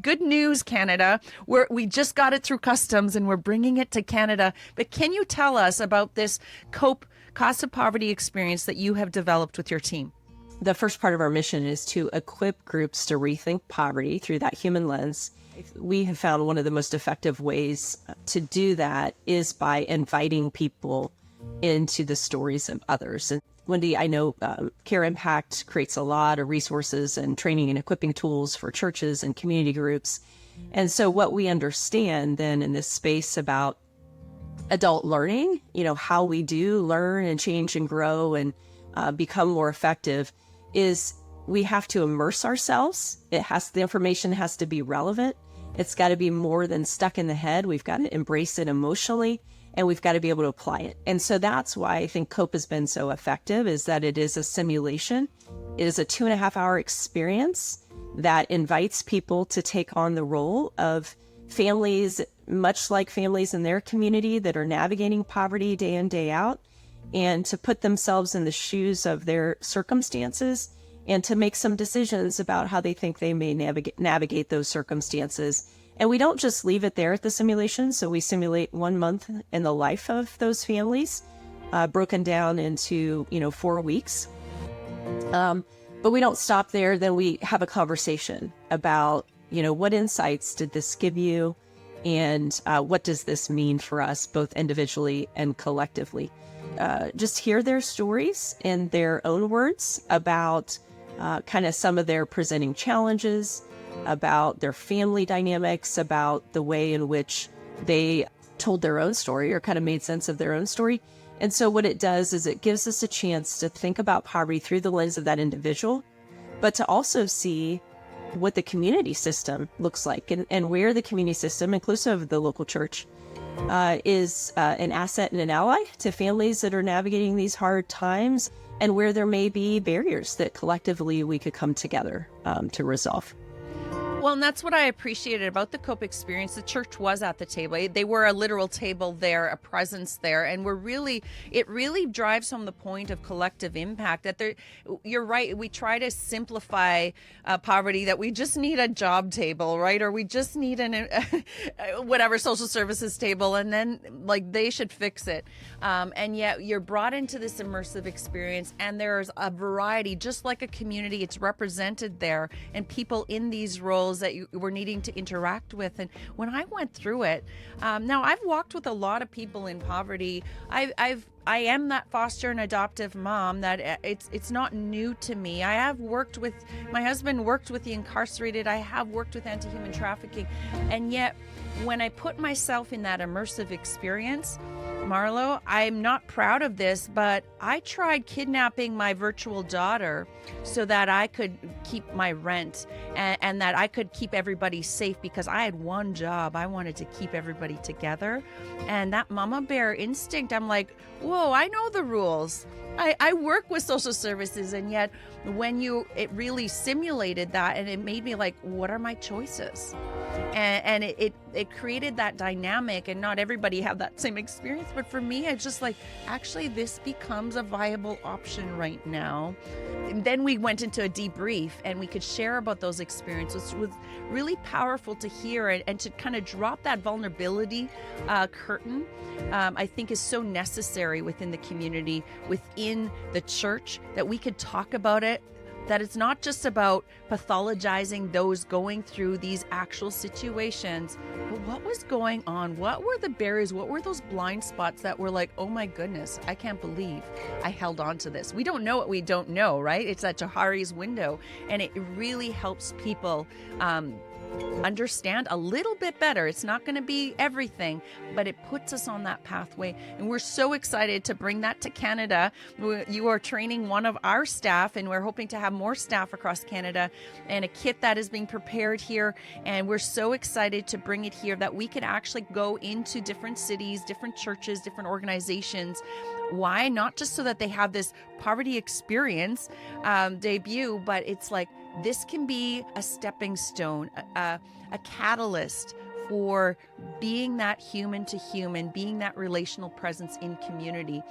good news, Canada. We just got it through customs and we're bringing it to Canada. But can you tell us about this COPE cost of poverty experience that you have developed with your team? The first part of our mission is to equip groups to rethink poverty through that human lens. We have found one of the most effective ways to do that is by inviting people into the stories of others. And Wendy, I know Care Impact creates a lot of resources and training and equipping tools for churches and community groups. And so what we understand then in this space about adult learning, how we do learn and change and grow and become more effective, is we have to immerse ourselves. The information has to be relevant. It's got to be more than stuck in the head. We've got to embrace it emotionally, and we've got to be able to apply it. And so that's why I think COPE has been so effective, is that it is a simulation. It is a 2.5-hour experience that invites people to take on the role of families, much like families in their community that are navigating poverty day in, day out, and to put themselves in the shoes of their circumstances and to make some decisions about how they think they may navigate those circumstances. And we don't just leave it there at the simulation. So we simulate 1 month in the life of those families, broken down into, 4 weeks. But we don't stop there. Then we have a conversation about, what insights did this give you? And what does this mean for us, both individually and collectively? Just hear their stories in their own words about kind of some of their presenting challenges, about their family dynamics, about the way in which they told their own story or kind of made sense of their own story. And so what it does is it gives us a chance to think about poverty through the lens of that individual, but to also see what the community system looks like and where the community system, inclusive of the local church, is an asset and an ally to families that are navigating these hard times, and where there may be barriers that collectively we could come together to resolve. Well, and that's what I appreciated about the COPE experience. The church was at the table. They were a literal table there, a presence there. And it really drives home the point of collective impact that you're right. We try to simplify poverty, that we just need a job table, right? Or we just need whatever social services table, and then they should fix it. And yet you're brought into this immersive experience, and there's a variety, just like a community. It's represented there, and people in these roles that you were needing to interact with. And when I went through it, now I've walked with a lot of people in poverty. I am that foster and adoptive mom that it's not new to me. My husband worked with the incarcerated. I have worked with anti-human trafficking. And yet when I put myself in that immersive experience, Marlo, I'm not proud of this, but I tried kidnapping my virtual daughter so that I could keep my rent and that I could keep everybody safe, because I had one job. I wanted to keep everybody together. And that mama bear instinct, I'm like, whoa, I know the rules. I work with social services. And yet when it really simulated that, and it made me like, what are my choices? And it created that dynamic, and not everybody had that same experience. But for me, it's just like, actually, this becomes a viable option right now. And then we went into a debrief, and we could share about those experiences. It was really powerful to hear, and to kind of drop that vulnerability curtain, I think is so necessary within the community, within the church, that we could talk about it, that it's not just about pathologizing those going through these actual situations, but what was going on? What were the barriers? What were those blind spots that were like, oh my goodness, I can't believe I held on to this. We don't know what we don't know, right? It's that Johari's window, and it really helps people understand a little bit better. It's not going to be everything, but it puts us on that pathway. And we're so excited to bring that to Canada. You are training one of our staff, and we're hoping to have more staff across Canada, and a kit that is being prepared here. And we're so excited to bring it here, that we can actually go into different cities, different churches, different organizations. Why? Not just so that they have this poverty experience debut, but it's like, this can be a stepping stone, a catalyst for being that human to human, being that relational presence in community.